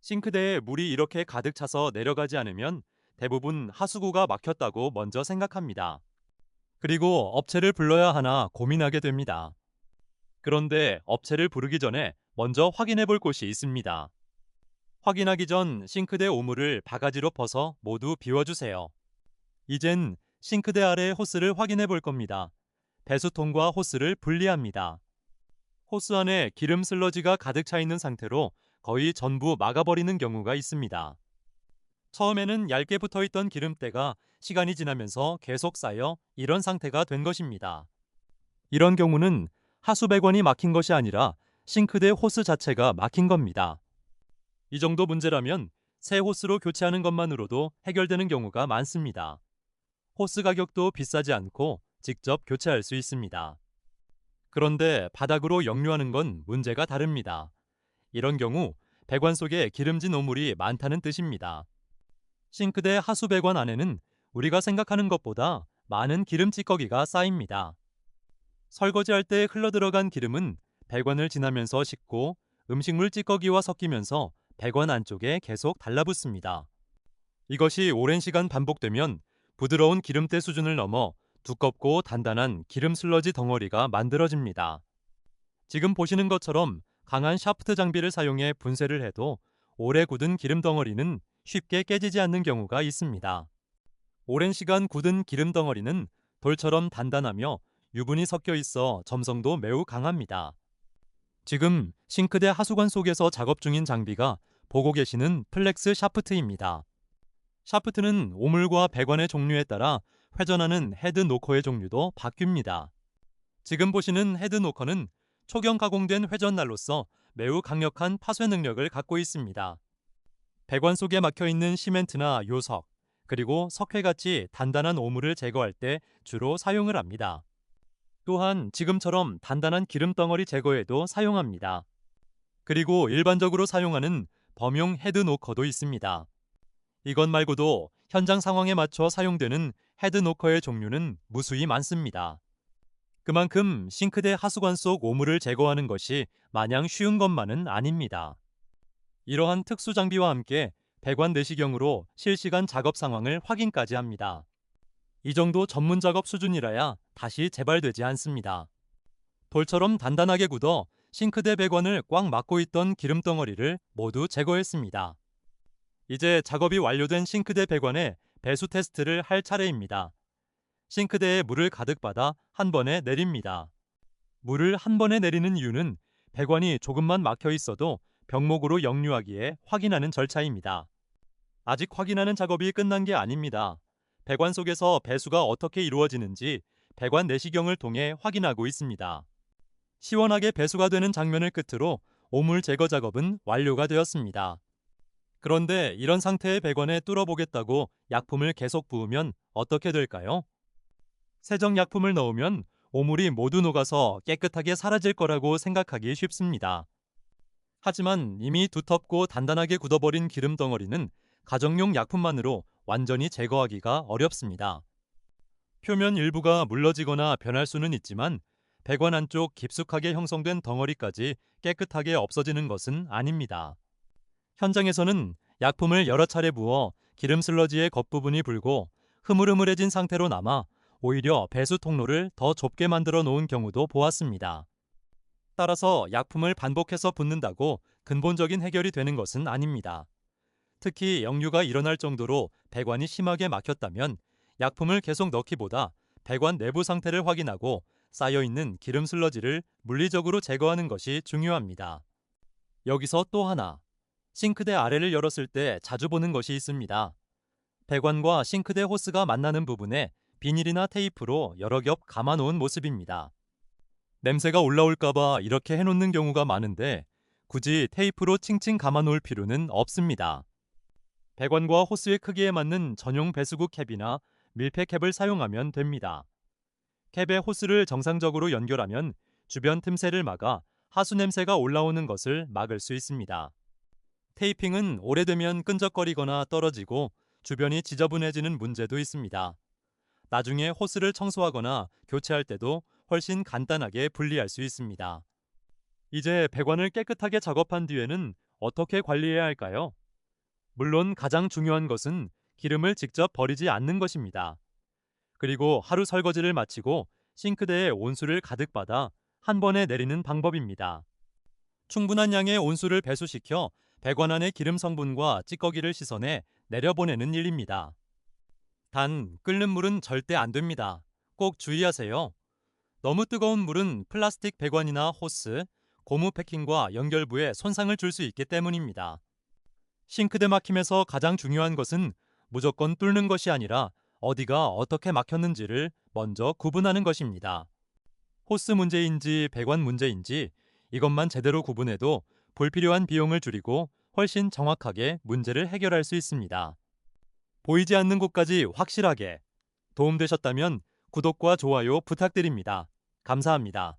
싱크대에 물이 이렇게 가득 차서 내려가지 않으면 대부분 하수구가 막혔다고 먼저 생각합니다. 그리고 업체를 불러야 하나 고민하게 됩니다. 그런데 업체를 부르기 전에 먼저 확인해 볼 곳이 있습니다. 확인하기 전 싱크대 오물을 바가지로 퍼서 모두 비워주세요. 이젠 싱크대 아래 호스를 확인해 볼 겁니다. 배수통과 호스를 분리합니다. 호스 안에 기름 슬러지가 가득 차 있는 상태로 거의 전부 막아버리는 경우가 있습니다. 처음에는 얇게 붙어 있던 기름때가 시간이 지나면서 계속 쌓여 이런 상태가 된 것입니다. 이런 경우는 하수배관이 막힌 것이 아니라 싱크대 호스 자체가 막힌 겁니다. 이 정도 문제라면 새 호스로 교체하는 것만으로도 해결되는 경우가 많습니다. 호스 가격도 비싸지 않고 직접 교체할 수 있습니다. 그런데 바닥으로 역류하는 건 문제가 다릅니다. 이런 경우 배관 속에 기름진 오물이 많다는 뜻입니다. 싱크대 하수 배관 안에는 우리가 생각하는 것보다 많은 기름 찌꺼기가 쌓입니다. 설거지할 때 흘러들어간 기름은 배관을 지나면서 식고 음식물 찌꺼기와 섞이면서 배관 안쪽에 계속 달라붙습니다. 이것이 오랜 시간 반복되면 부드러운 기름때 수준을 넘어 두껍고 단단한 기름 슬러지 덩어리가 만들어집니다. 지금 보시는 것처럼 강한 샤프트 장비를 사용해 분쇄를 해도 오래 굳은 기름 덩어리는 쉽게 깨지지 않는 경우가 있습니다. 오랜 시간 굳은 기름 덩어리는 돌처럼 단단하며 유분이 섞여 있어 점성도 매우 강합니다. 지금 싱크대 하수관 속에서 작업 중인 장비가 보고 계시는 플렉스 샤프트입니다. 샤프트는 오물과 배관의 종류에 따라 회전하는 헤드 노커의 종류도 바뀝니다. 지금 보시는 헤드 노커는 초경 가공된 회전날로서 매우 강력한 파쇄 능력을 갖고 있습니다. 배관 속에 막혀 있는 시멘트나 요석, 그리고 석회같이 단단한 오물을 제거할 때 주로 사용을 합니다. 또한 지금처럼 단단한 기름 덩어리 제거에도 사용합니다. 그리고 일반적으로 사용하는 범용 헤드 노커도 있습니다. 이것 말고도 현장 상황에 맞춰 사용되는 헤드 노커의 종류는 무수히 많습니다. 그만큼 싱크대 하수관 속 오물을 제거하는 것이 마냥 쉬운 것만은 아닙니다. 이러한 특수 장비와 함께 배관 내시경으로 실시간 작업 상황을 확인까지 합니다. 이 정도 전문 작업 수준이라야 다시 재발되지 않습니다. 돌처럼 단단하게 굳어 싱크대 배관을 꽉 막고 있던 기름 덩어리를 모두 제거했습니다. 이제 작업이 완료된 싱크대 배관에 배수 테스트를 할 차례입니다. 싱크대에 물을 가득 받아 한 번에 내립니다. 물을 한 번에 내리는 이유는 배관이 조금만 막혀 있어도 병목으로 역류하기에 확인하는 절차입니다. 아직 확인하는 작업이 끝난 게 아닙니다. 배관 속에서 배수가 어떻게 이루어지는지 배관 내시경을 통해 확인하고 있습니다. 시원하게 배수가 되는 장면을 끝으로 오물 제거 작업은 완료가 되었습니다. 그런데 이런 상태의 배관에 뚫어보겠다고 약품을 계속 부으면 어떻게 될까요? 세정약품을 넣으면 오물이 모두 녹아서 깨끗하게 사라질 거라고 생각하기 쉽습니다. 하지만 이미 두텁고 단단하게 굳어버린 기름 덩어리는 가정용 약품만으로 완전히 제거하기가 어렵습니다. 표면 일부가 물러지거나 변할 수는 있지만 배관 안쪽 깊숙하게 형성된 덩어리까지 깨끗하게 없어지는 것은 아닙니다. 현장에서는 약품을 여러 차례 부어 기름 슬러지의 겉부분이 불고 흐물흐물해진 상태로 남아 오히려 배수 통로를 더 좁게 만들어 놓은 경우도 보았습니다. 따라서 약품을 반복해서 붓는다고 근본적인 해결이 되는 것은 아닙니다. 특히 역류가 일어날 정도로 배관이 심하게 막혔다면 약품을 계속 넣기보다 배관 내부 상태를 확인하고 쌓여있는 기름 슬러지를 물리적으로 제거하는 것이 중요합니다. 여기서 또 하나, 싱크대 아래를 열었을 때 자주 보는 것이 있습니다. 배관과 싱크대 호스가 만나는 부분에 비닐이나 테이프로 여러 겹 감아놓은 모습입니다. 냄새가 올라올까봐 이렇게 해놓는 경우가 많은데 굳이 테이프로 칭칭 감아놓을 필요는 없습니다. 배관과 호스의 크기에 맞는 전용 배수구 캡이나 밀폐 캡을 사용하면 됩니다. 캡에 호스를 정상적으로 연결하면 주변 틈새를 막아 하수 냄새가 올라오는 것을 막을 수 있습니다. 테이핑은 오래되면 끈적거리거나 떨어지고 주변이 지저분해지는 문제도 있습니다. 나중에 호스를 청소하거나 교체할 때도 훨씬 간단하게 분리할 수 있습니다. 이제 배관을 깨끗하게 작업한 뒤에는 어떻게 관리해야 할까요? 물론 가장 중요한 것은 기름을 직접 버리지 않는 것입니다. 그리고 하루 설거지를 마치고 싱크대에 온수를 가득 받아 한 번에 내리는 방법입니다. 충분한 양의 온수를 배수시켜 배관 안의 기름 성분과 찌꺼기를 씻어내 내려보내는 일입니다. 단, 끓는 물은 절대 안 됩니다. 꼭 주의하세요. 너무 뜨거운 물은 플라스틱 배관이나 호스, 고무 패킹과 연결부에 손상을 줄 수 있기 때문입니다. 싱크대 막힘에서 가장 중요한 것은 무조건 뚫는 것이 아니라 어디가 어떻게 막혔는지를 먼저 구분하는 것입니다. 호스 문제인지 배관 문제인지 이것만 제대로 구분해도 불필요한 비용을 줄이고 훨씬 정확하게 문제를 해결할 수 있습니다. 보이지 않는 곳까지 확실하게 도움되셨다면 구독과 좋아요 부탁드립니다. 감사합니다.